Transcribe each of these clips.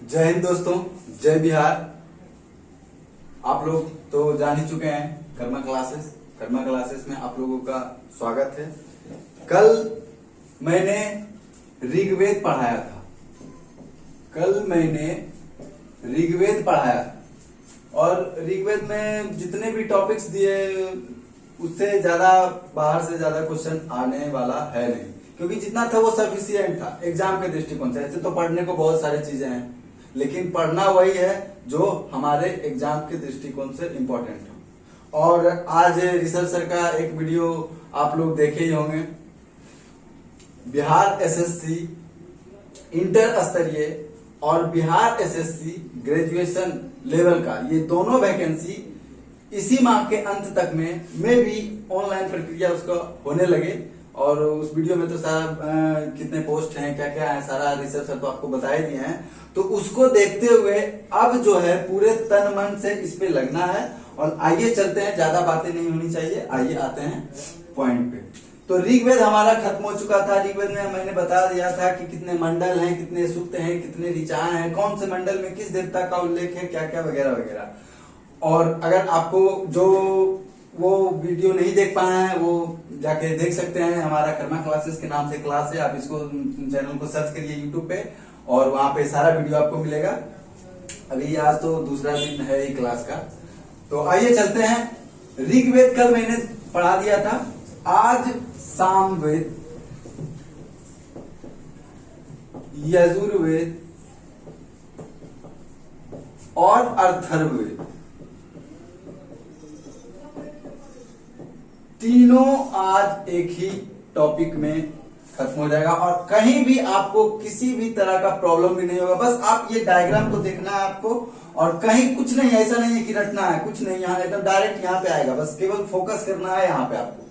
जय हिंद दोस्तों, जय बिहार। आप लोग तो जान ही चुके हैं कर्मा क्लासेस में आप लोगों का स्वागत है। कल मैंने ऋग्वेद पढ़ाया था और ऋग्वेद में जितने भी टॉपिक्स दिए उससे ज्यादा बाहर से ज्यादा क्वेश्चन आने वाला है नहीं, क्योंकि जितना था वो सफिशिएंट था एग्जाम के दृष्टिकोण से। ऐसे तो पढ़ने को बहुत सारी चीजें हैं, लेकिन पढ़ना वही है जो हमारे एग्जाम के दृष्टिकोण से इम्पोर्टेंट है। और आज रिसर्च सर का एक वीडियो आप लोग देखे ही होंगे। बिहार एसएससी इंटर स्तरीय और बिहार एसएससी ग्रेजुएशन लेवल का, ये दोनों वैकेंसी इसी माह के अंत तक में भी ऑनलाइन प्रक्रिया उसका होने लगे। और उस वीडियो में तो सारा कितने पोस्ट हैं, क्या क्या है, सारा रिसर्च सर तो आपको बता ही दिए हैं। तो उसको देखते हुए अब जो है पूरे तन मन से इस पे लगना है। और आइए चलते हैं, ज्यादा बातें नहीं होनी चाहिए, आइए आते हैं पॉइंट पे। तो ऋग्वेद हमारा खत्म हो चुका था। ऋग्वेद में मैंने बता दिया था कि कितने मंडल हैं, कितने सूक्त हैं, कितने ऋचाएं हैं, कौन से मंडल में किस देवता का उल्लेख है, क्या क्या वगैरह वगैरह। और अगर आपको जो वो वीडियो नहीं देख पाए हैं वो जाके देख सकते हैं। हमारा कर्मा क्लासेस के नाम से क्लास है, आप इसको चैनल को सर्च करिए यूट्यूब पे और वहां पे सारा वीडियो आपको मिलेगा। अभी आज तो दूसरा दिन है ही क्लास का। तो आइए चलते हैं। ऋग्वेद कल मैंने पढ़ा दिया था, आज सामवेद, यजुर्वेद और अथर्ववेद, तीनों आज एक ही टॉपिक में खत्म हो जाएगा। और कहीं भी आपको किसी भी तरह का प्रॉब्लम भी नहीं होगा। बस आप ये डायग्राम को देखना है आपको, और कहीं कुछ नहीं, ऐसा नहीं है कि रटना है, कुछ नहीं, यहाँ एकदम डायरेक्ट यहाँ पे आएगा। बस केवल फोकस करना है यहाँ पे आपको।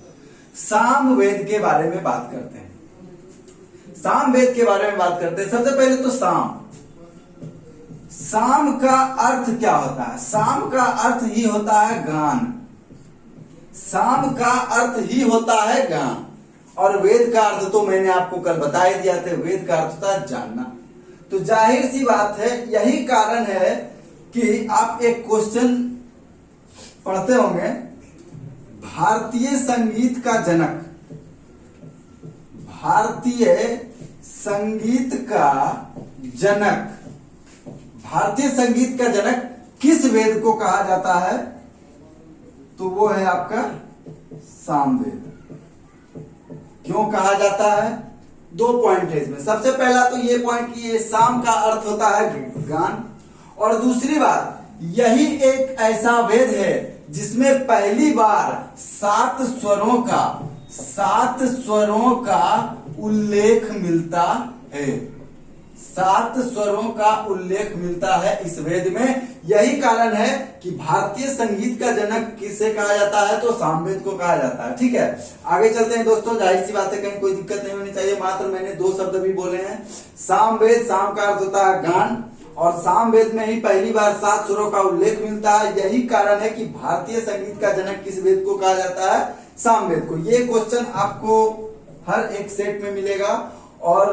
सामवेद के बारे में बात करते हैं। सामवेद के बारे में बात करते हैं। सबसे पहले तो साम का अर्थ क्या होता है? साम का अर्थ ही होता है गान। साम का अर्थ ही होता है गान। और वेद का अर्थ तो मैंने आपको कल बता ही दिया था, वेद का अर्थ होता है जानना। तो जाहिर सी बात है, यही कारण है कि आप एक क्वेश्चन पढ़ते होंगे, भारतीय संगीत का जनक, भारतीय संगीत का जनक, भारतीय संगीत का जनक किस वेद को कहा जाता है? तो वो है आपका सामवेद। क्यों कहा जाता है? दो पॉइंट है इसमें। सबसे पहला तो ये पॉइंट कि ये साम का अर्थ होता है गान, और दूसरी बात, यही एक ऐसा वेद है जिसमें पहली बार सात स्वरों का उल्लेख मिलता है। सात स्वरों का उल्लेख मिलता है इस वेद में। यही कारण है कि भारतीय संगीत का जनक किसे कहा जाता है? तो सामवेद को कहा जाता है। ठीक है, आगे चलते हैं दोस्तों। जाहिर सी बात है, कहीं कोई दिक्कत नहीं होनी चाहिए। मात्र मैंने दो शब्द भी बोले हैं। सामवेद, साम का अर्थ होता है गान, और सामवेद में ही पहली बार सात स्वरों का उल्लेख मिलता है। यही कारण है कि भारतीय संगीत का जनक किस वेद को कहा जाता है? सामवेद को। ये क्वेश्चन आपको हर एक सेट में मिलेगा और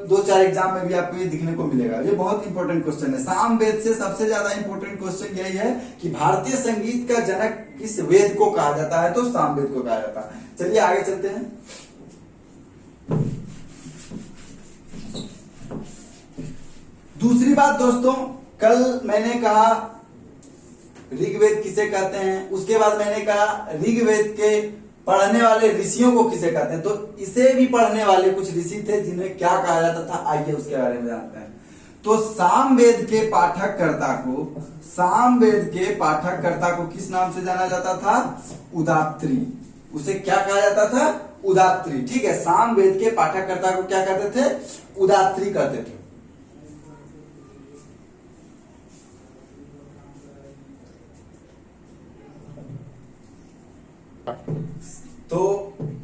दो चार एग्जाम में भी आपको ये दिखने को मिलेगा। ये बहुत इंपॉर्टेंट क्वेश्चन है। सामवेद से सबसे ज्यादा इंपॉर्टेंट क्वेश्चन यही है कि भारतीय संगीत का जनक किस वेद को कहा जाता है? तो सामवेद को कहा जाता है। चलिए आगे चलते हैं। दूसरी बात दोस्तों, कल मैंने कहा ऋग्वेद किसे कहते हैं, उसके बाद मैंने कहा ऋग्वेद के पढ़ने वाले ऋषियों को किसे कहते हैं। तो इसे भी पढ़ने वाले कुछ ऋषि थे जिन्हें क्या कहा जाता था, आइए उसके बारे में जानते हैं। तो सामवेद के पाठककर्ता को किस नाम से जाना जाता था? उदात्री। उसे क्या कहा जाता था? उदात्री। ठीक है, सामवेद के पाठककर्ता को क्या कहते थे? उदात्री कहते थे। तो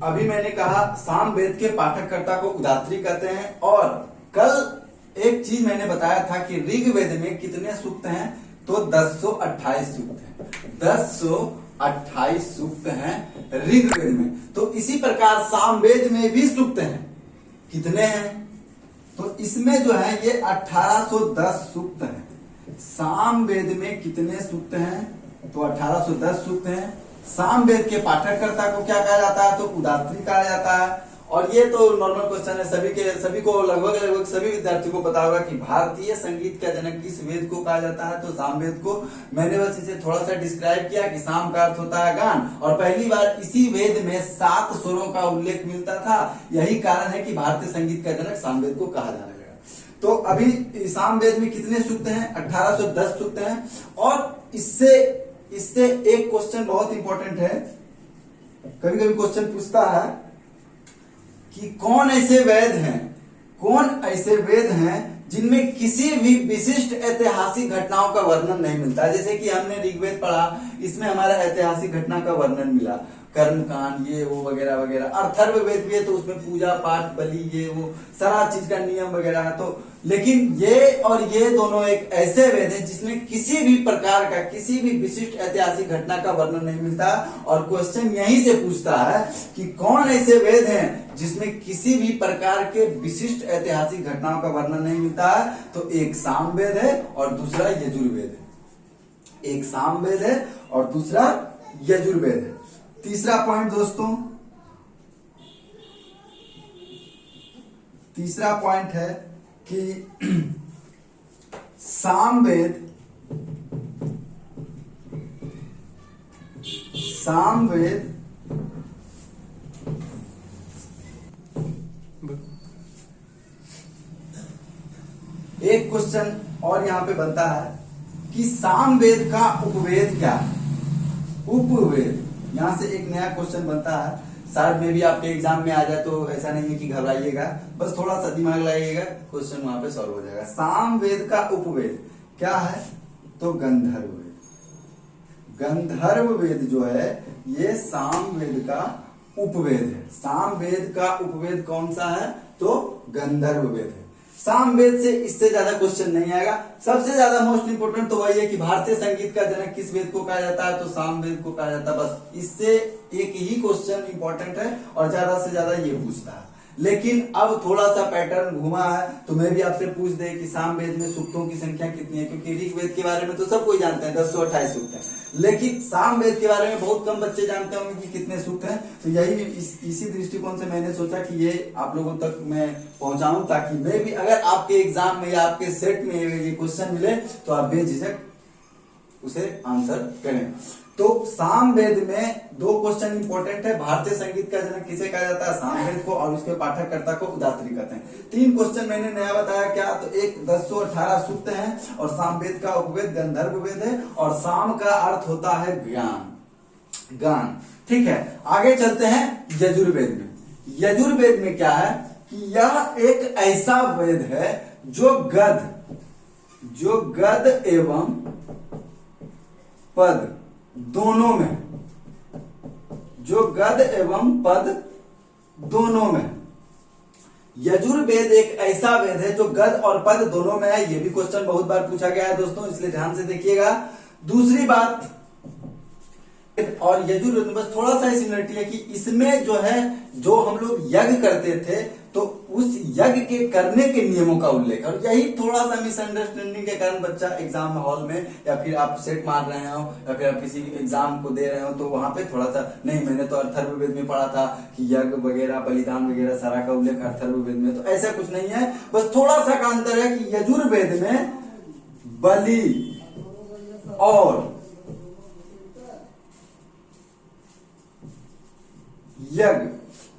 अभी मैंने कहा सामवेद के पाठककर्ता को उदात्री कहते हैं। और कल एक चीज मैंने बताया था कि ऋग्वेद में कितने सूक्त हैं? तो 1028 सूक्त हैं। 1028 सूक्त हैं ऋग्वेद में। तो इसी प्रकार सामवेद में भी सूक्त हैं। कितने हैं? तो इसमें जो है ये 1810 सूक्त हैं। सामवेद में कितने सूक्त हैं? तो 1810 सूक्त हैं। सामवेद के पाठककर्ता को क्या कहा जाता है? तो उदात्री कहा जाता है। और ये तो नॉर्मल क्वेश्चन है, सभी को लगभग सभी विद्यार्थियों को पता होगा कि भारतीय संगीत का जनक किस वेद को कहा जाता है? तो सामवेद को। मैंने बस इसे थोड़ा सा डिस्क्राइब किया कि साम का अर्थ होता है गान, और पहली बार इसी वेद में 7 स्वरों का उल्लेख मिलता था। यही कारण है कि भारतीय संगीत का जनक सामवेद को कहा जाने लगा। तो अभी सामवेद में कितने सूक्त हैं? 1810 सूक्त हैं। और इससे एक क्वेश्चन बहुत इंपॉर्टेंट है, कभी कभी क्वेश्चन पूछता है कि कौन ऐसे वेद हैं जिनमें किसी भी विशिष्ट ऐतिहासिक घटनाओं का वर्णन नहीं मिलता। जैसे कि हमने ऋग्वेद पढ़ा, इसमें हमारा ऐतिहासिक घटना का वर्णन मिला, कर्मकांड ये वो वगैरह वगैरह। अथर्ववेद भी है तो उसमें पूजा पाठ बलि ये वो सारा चीज का नियम वगैरह है। तो लेकिन ये दोनों एक ऐसे वेद हैं जिसमें किसी भी प्रकार का किसी भी विशिष्ट ऐतिहासिक घटना का वर्णन नहीं मिलता। और क्वेश्चन यहीं से पूछता है कि कौन ऐसे वेद हैं जिसमें किसी भी प्रकार के विशिष्ट ऐतिहासिक घटनाओं का वर्णन नहीं मिलता है? तो एक सामवेद है और दूसरा यजुर्वेद है। एक सामवेद है और दूसरा यजुर्वेद है। तीसरा पॉइंट दोस्तों, तीसरा पॉइंट है कि सामवेद एक क्वेश्चन और यहां पे बनता है कि सामवेद का उपवेद क्या है? उपवेद, यहां से एक नया क्वेश्चन बनता है। शायद में भी आपके एग्जाम में आ जाए, तो ऐसा नहीं है कि घबराइएगा, बस थोड़ा सा दिमाग लगाइएगा, क्वेश्चन वहां पे सॉल्व हो जाएगा। सामवेद का उपवेद क्या है? तो गंधर्व वेद। गंधर्व वेद जो है ये सामवेद का उपवेद है। सामवेद का उपवेद कौन सा है? तो गंधर्व वेद है। सामवेद से इससे ज्यादा क्वेश्चन नहीं आएगा। सबसे ज्यादा मोस्ट इंपोर्टेंट तो वही है कि भारतीय संगीत का जनक किस वेद को कहा जाता है? तो सामवेद को कहा जाता है। बस इससे एक ही क्वेश्चन इंपॉर्टेंट है और ज्यादा से ज्यादा ये पूछता है। लेकिन अब थोड़ा सा पैटर्न घुमा है, तो मैं भी आपसे पूछ दे कि सामवेद में सूक्तों की संख्या कितनी है? क्योंकि ऋग्वेद के बारे में तो सब कोई जानते हैं 1028 सूक्त है, लेकिन सामवेद के बारे में बहुत कम बच्चे जानते होंगे कि कितने सूक्त हैं। तो यही इसी दृष्टिकोण से मैंने सोचा कि ये आप लोगों तक मैं पहुंचाऊं, ताकि मैं भी अगर आपके एग्जाम में या आपके सेट में ये क्वेश्चन मिले तो आप बेझिझक उसे आंसर करें। तो सामवेद में 2 क्वेश्चन इंपॉर्टेंट है। भारतीय संगीत का जनक किसे कहा जाता है? सामवेद को, और उसके पाठककर्ता को उदात्री कहते हैं। 3 क्वेश्चन मैंने नया बताया क्या? तो एक 1018 सूक्त हैं और सामवेद का उपवेद गंधर्व वेद है, और साम का अर्थ होता है गान। ठीक है, आगे चलते हैं यजुर्वेद में। यजुर्वेद में क्या है कि यह एक ऐसा वेद है जो गद एवं पद दोनों में, जो गद एवं पद दोनों में। यजुर्वेद एक ऐसा वेद है जो गद और पद दोनों में है। ये भी क्वेश्चन बहुत बार पूछा गया है दोस्तों, इसलिए ध्यान से देखिएगा। दूसरी बात, और यजुर्वेद में बस थोड़ा सा सिमिलरिटी है कि इसमें जो है, जो हम लोग यज्ञ करते थे तो उस यज्ञ के करने के नियमों का उल्लेख, और यही थोड़ा सा मिसअंडरस्टैंडिंग के कारण बच्चा एग्जाम हॉल में, या फिर आप सेट मार रहे हो या फिर आप किसी एग्जाम को दे रहे हो, तो वहां पे थोड़ा सा नहीं, मैंने तो अथर्ववेद में पढ़ा था कि यज्ञ वगैरह बलिदान वगैरह सारा का उल्लेख अथर्ववेद में, तो ऐसा कुछ नहीं है। बस थोड़ा सा का अंतर है कि यजुर्वेद में बलि और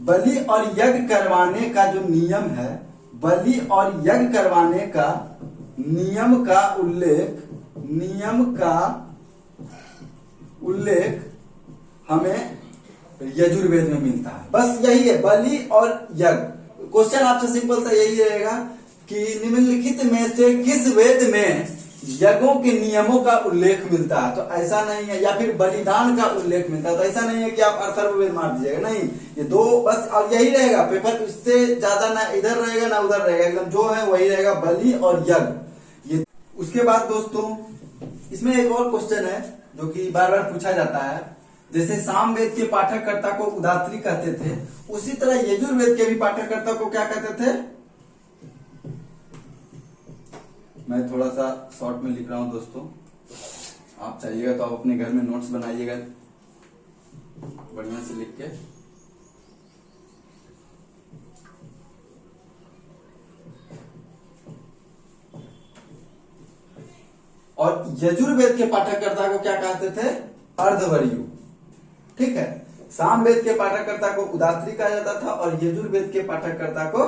बलि और यज्ञ करवाने का जो नियम है, बलि और यज्ञ करवाने का नियम का उल्लेख हमें यजुर्वेद में मिलता है। बस यही है, बलि और यज्ञ। क्वेश्चन आपसे सिंपल सा यही रहेगा कि निम्नलिखित में से किस वेद में यज्ञों के नियमों का उल्लेख मिलता है? तो ऐसा नहीं है, या फिर बलिदान का उल्लेख मिलता है, तो ऐसा नहीं है कि आप अथर्ववेद मार दीजिएगा, नहीं। ये 2 बस, और यही रहेगा पेपर, इससे ज्यादा ना इधर रहेगा ना उधर रहेगा, एकदम जो है वही रहेगा, बलि और यज्ञ। ये उसके बाद दोस्तों इसमें एक और क्वेश्चन है जो कि बार बार पूछा जाता है। जैसे सामवेद के पाठककर्ता को उदात्री कहते थे, उसी तरह यजुर्वेद के भी पाठककर्ता को क्या कहते थे? मैं थोड़ा सा शॉर्ट में लिख रहा हूं दोस्तों, आप चाहिएगा तो आप अपने घर में नोट्स बनाइएगा बढ़िया से लिख के। और यजुर्वेद के पाठककर्ता को क्या कहते थे? अर्धवर्यु। ठीक है, सामवेद के पाठककर्ता को उदात्री कहा जाता था और यजुर्वेद के पाठककर्ता को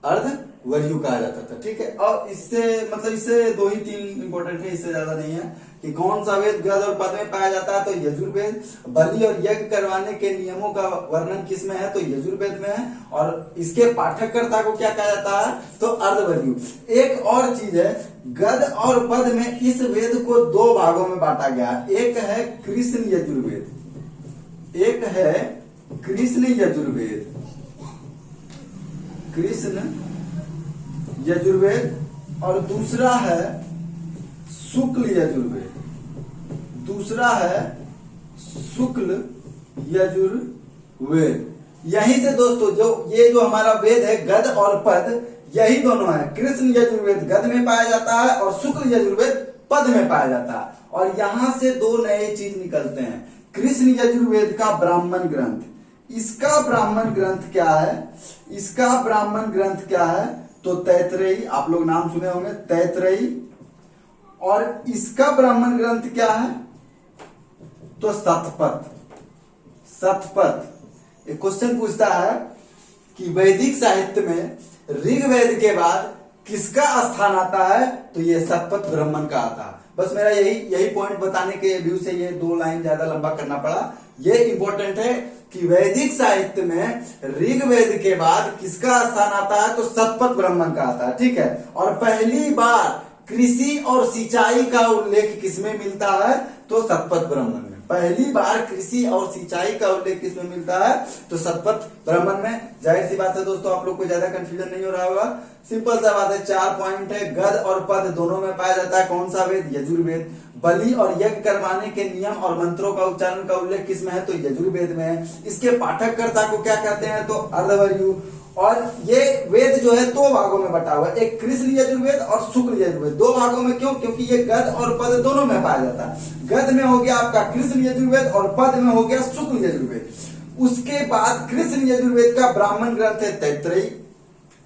अर्धवर्यु कहा जाता था। ठीक है, और इससे मतलब इससे 2 ही 3 इंपॉर्टेंट है, इससे ज्यादा नहीं है कि कौन सा वेद गद और पद में पाया जाता है। तो यजुर्वेद। बलि और यज्ञ करवाने के नियमों का वर्णन किस में है? तो यजुर्वेद में है। और इसके पाठककर्ता को क्या कहा जाता है? तो अर्धवर्यु। एक और चीज है, गद और पद में इस वेद को 2 भागों में बांटा गया। एक है कृष्ण यजुर्वेद, एक है कृष्ण यजुर्वेद, कृष्ण यजुर्वेद, और दूसरा है शुक्ल यजुर्वेद, दूसरा है शुक्ल यजुर्वेद। यहीं से दोस्तों जो ये जो हमारा वेद है गद और पद, यही दोनों है। कृष्ण यजुर्वेद गद में पाया जाता है और शुक्ल यजुर्वेद पद में पाया जाता है। और यहां से 2 नए चीज निकलते हैं। कृष्ण यजुर्वेद का ब्राह्मण ग्रंथ, इसका ब्राह्मण ग्रंथ क्या है? इसका ब्राह्मण ग्रंथ क्या है? तो तैतरेयी, आप लोग नाम सुने होंगे, तैतरेयी। और इसका ब्राह्मण ग्रंथ क्या है? तो शतपथ। शतपथ। एक क्वेश्चन पूछता है कि वैदिक साहित्य में ऋग्वेद के बाद किसका स्थान आता है? तो ये शतपथ ब्राह्मण का आता है। बस मेरा यही पॉइंट बताने के व्यू से ये 2 लाइन ज्यादा लंबा करना पड़ा। ये इंपॉर्टेंट है कि वैदिक साहित्य में ऋग्वेद के बाद किसका स्थान आता है? तो शतपथ ब्राह्मण का आता है। ठीक है, और पहली बार कृषि और सिंचाई का उल्लेख किसमें मिलता है? तो शतपथ ब्राह्मण में। पहली बार कृषि और सिंचाई का उल्लेख किसमें मिलता है? तो शतपथ ब्राह्मण में। जाहिर सी बात है दोस्तों, आप लोग को ज्यादा कंफ्यूजन नहीं हो रहा होगा, सिंपल सा बात है। 4 पॉइंट है। गद और पद दोनों में पाया जाता है कौन सा वेद? यजुर्वेद। बलि और यज्ञ करवाने के नियम और मंत्रों का उच्चारण का उल्लेख किसमें है? तो यजुर्वेद में है। इसके पाठककर्ता को क्या कहते हैं? तो अर्धवर्यु। और ये वेद जो है 2 भागों में बटा हुआ है, एक कृष्ण यजुर्वेद और शुक्ल यजुर्वेद। 2 भागों में क्यों? क्योंकि ये गद और पद दोनों में पाया जाता है। गद में हो गया आपका कृष्ण यजुर्वेद और पद में हो गया शुक्ल यजुर्वेद। उसके बाद कृष्ण यजुर्वेद का ब्राह्मण ग्रंथ है तैतरेयी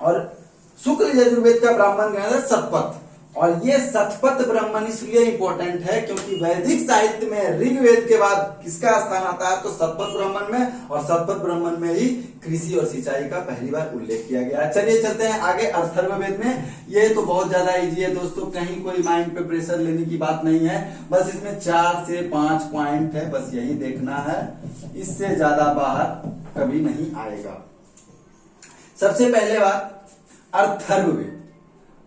और शुक्ल यजुर्वेद का ब्राह्मण ग्रंथ है शतपथ। और ये शतपथ ब्राह्मण इसलिए इंपॉर्टेंट है क्योंकि वैदिक साहित्य में ऋग्वेद के बाद किसका स्थान आता है? तो शतपथ ब्राह्मण में। और शतपथ ब्राह्मण में ही कृषि और सिंचाई का पहली बार उल्लेख किया गया। चलिए चलते हैं आगे अथर्ववेद में। ये तो बहुत ज्यादा इजी है दोस्तों, कहीं कोई माइंड पे प्रेशर लेने की बात नहीं है। बस इसमें 4 से 5 पॉइंट है, बस यही देखना है, इससे ज्यादा बाहर कभी नहीं आएगा। सबसे पहले बात अथर्ववेद।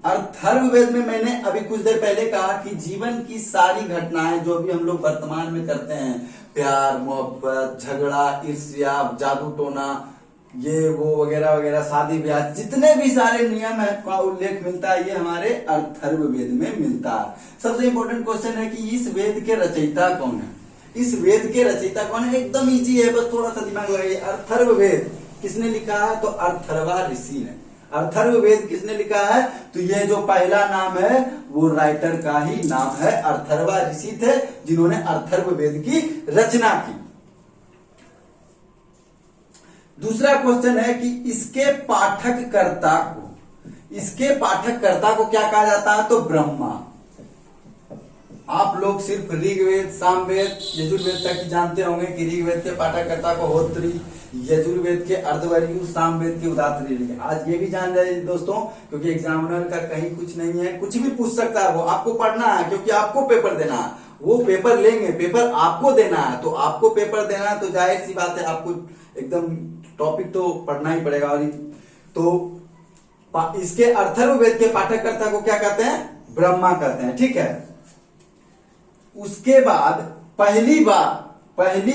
अथर्ववेद में मैंने अभी कुछ देर पहले कहा कि जीवन की सारी घटनाएं जो भी हम लोग वर्तमान में करते हैं, प्यार, मोहब्बत, झगड़ा, ईर्ष्या, जादू टोना, ये वो वगैरह वगैरह, शादी ब्याह, जितने भी सारे नियम है का उल्लेख मिलता है, ये हमारे अथर्ववेद में मिलता है। सबसे इंपॉर्टेंट क्वेश्चन है कि इस वेद के रचयिता कौन है? इस वेद के रचयिता कौन है? एकदम इजी है, बस थोड़ा सा दिमाग लगाइए। अथर्ववेद किसने लिखा है? तो अथर्वा ऋषि ने। अथर्ववेद किसने लिखा है? तो ये जो पहला नाम है वो राइटर का ही नाम है। अथर्वा ऋषि थे जिन्होंने अथर्ववेद की रचना की। दूसरा क्वेश्चन है कि इसके पाठककर्ता को क्या कहा जाता है? तो ब्रह्मा। आप लोग सिर्फ ऋग्वेद, सामवेद, यजुर्वेद तक ही जानते होंगे कि ऋग्वेद के पाठककर्ता को होत्री, यजुर्वेद के अर्धवर्यु, सामवेद के उदात्री। आज ये भी जान जाइए दोस्तों, क्योंकि एग्जामिनर का कहीं कुछ नहीं है, कुछ भी पूछ सकता है, वो आपको पढ़ना है क्योंकि आपको पेपर देना है। वो पेपर लेंगे, पेपर आपको देना है, तो आपको पेपर देना है तो जाहिर सी बात है आपको एकदम टॉपिक तो पढ़ना ही पड़ेगा। और तो इसके अथर्ववेद के पाठककर्ता को क्या कहते हैं? ब्रह्मा कहते हैं। ठीक है, उसके बाद पहली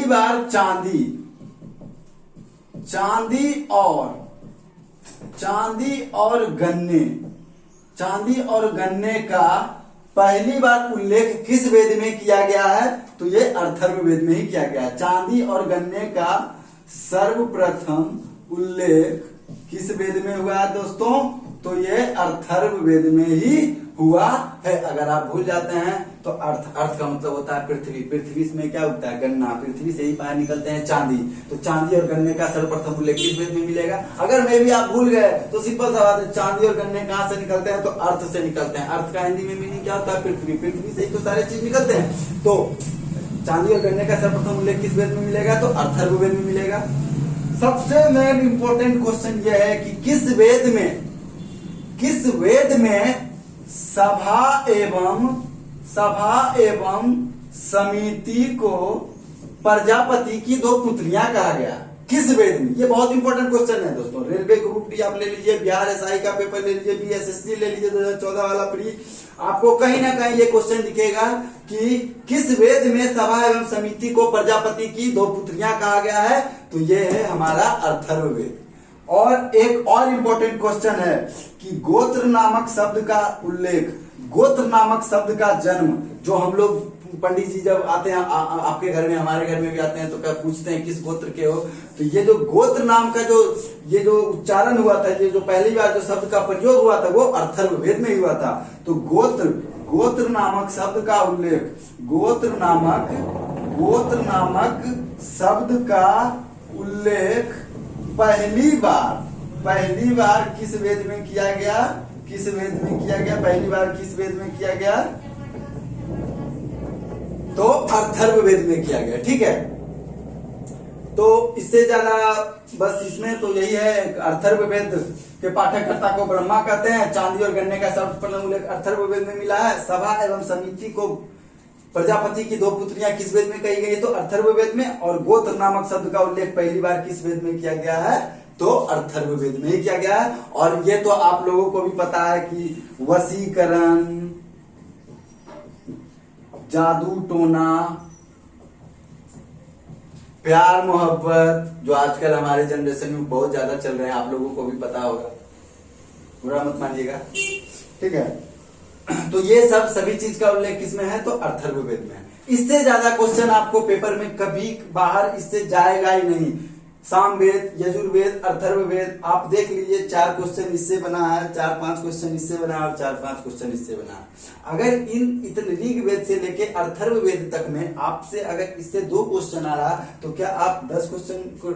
बार चांदी और गन्ने का पहली बार उल्लेख किस वेद में किया गया है? तो ये अथर्ववेद में ही किया गया है। चांदी और गन्ने का सर्वप्रथम उल्लेख किस वेद में हुआ है दोस्तों? तो ये अर्थर्ववेद में ही हुआ है। अगर आप भूल जाते हैं तो अर्थ का मतलब होता है पृथ्वी। पृथ्वी में क्या उगता है? गन्ना। पृथ्वी से ही बाहर निकलते हैं चांदी। तो चांदी और गन्ने का सर्वप्रथम उल्लेख किस वेद में मिलेगा? अगर मैं भी आप भूल गए तो सिंपल सा बात है, चांदी और गन्ने कहां से निकलते हैं? तो अर्थ से निकलते हैं। अर्थ का हिंदी में मीनिंग क्या होता है? पृथ्वी। पृथ्वी से ही तो सारे चीज निकलते हैं। तो चांदी और गन्ने का सर्वप्रथम उल्लेख किस वेद में मिलेगा? तो अर्थर्ववेद में मिलेगा। सबसे मेन इंपॉर्टेंट क्वेश्चन यह है कि किस वेद में सभा एवं समिति को प्रजापति की दो पुत्रियां कहा गया? किस वेद में? ये बहुत इंपॉर्टेंट क्वेश्चन है दोस्तों। रेलवे ग्रुप डी आप ले लीजिए, बिहार एसआई का पेपर ले लीजिए, बीएसएससी ले लीजिए 2014 वाला प्री, आपको कहीं ना कहीं ये क्वेश्चन दिखेगा कि किस वेद में सभा एवं समिति को प्रजापति की दो पुत्रियां कहा गया है? तो ये है हमारा अर्थर्ववेद। और एक और इंपॉर्टेंट क्वेश्चन है कि गोत्र नामक शब्द का उल्लेख, गोत्र नामक शब्द का जन्म, जो हम लोग पंडित जी जब आते हैं आपके घर में, हमारे घर में भी आते हैं, तो क्या पूछते हैं किस गोत्र के हो? तो ये जो गोत्र नाम का ये जो उच्चारण हुआ था, ये जो पहली बार जो शब्द का प्रयोग हुआ था वो अर्थर्ववेद में हुआ था। तो गोत्र नामक शब्द का उल्लेख, गोत्र नामक शब्द का उल्लेख पहली बार किस वेद में किया गया? किस वेद में किया गया? पहली बार किस वेद में किया गया? तो अर्थर्ववेद में किया गया। ठीक है, तो इससे ज्यादा बस इसमें तो यही है, अर्थर्ववेद के पाठककर्ता को ब्रह्मा कहते हैं। चांदी और गन्ने का सर्वप्रथम उल्लेख अर्थर्ववेद में मिला है। सभा एवं समिति को प्रजापति की दो पुत्रियां किस वेद में कही गई? तो अर्थर्ववेद में। और गोत्र नामक शब्द का उल्लेख पहली बार किस वेद में किया गया है? तो अर्थर्ववेद में ही किया गया है। और ये तो आप लोगों को भी पता है कि वशीकरण, जादू टोना, प्यार मोहब्बत, जो आजकल हमारे जनरेशन में बहुत ज्यादा चल रहे हैं, आप लोगों को भी पता होगा, बुरा मत मानिएगा। ठीक है, तो ये सभी चीज का उल्लेख किसमें है? तो अर्थर्ववेद में है। इससे ज्यादा क्वेश्चन आपको पेपर में कभी बाहर इससे जाएगा ही नहीं। सामवेद, यजुर्वेद, अर्थर्ववेद, आप देख लीजिए 4 क्वेश्चन इससे बना है, 4-5 क्वेश्चन इससे बना है और 4-5 क्वेश्चन इससे बना है। अगर इतने ऋग्वेद से लेके अर्थर्ववेद तक में आपसे अगर इससे 2 क्वेश्चन आ रहा तो क्या आप 10 क्वेश्चन को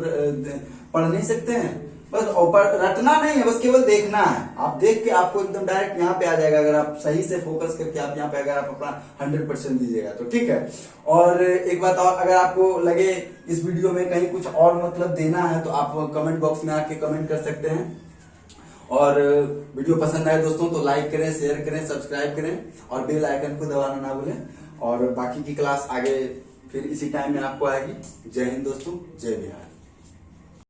पढ़ नहीं सकते हैं? बस ऊपर रटना नहीं है, बस केवल देखना है। आप देख के आपको एकदम डायरेक्ट यहाँ पे आ जाएगा, अगर आप सही से फोकस करके आप यहाँ पे अगर आप अपना 100% दीजिएगा तो। ठीक है, और एक बात और, अगर आपको लगे इस वीडियो में कहीं कुछ और मतलब देना है तो आप कमेंट बॉक्स में आके कमेंट कर सकते हैं। और वीडियो पसंद आए दोस्तों तो लाइक करें, शेयर करें, सब्सक्राइब करें और बेल आइकन को दबाना ना भूलें। और बाकी की क्लास आगे फिर इसी टाइम में आपको आएगी। जय हिंद दोस्तों, जय बिहार।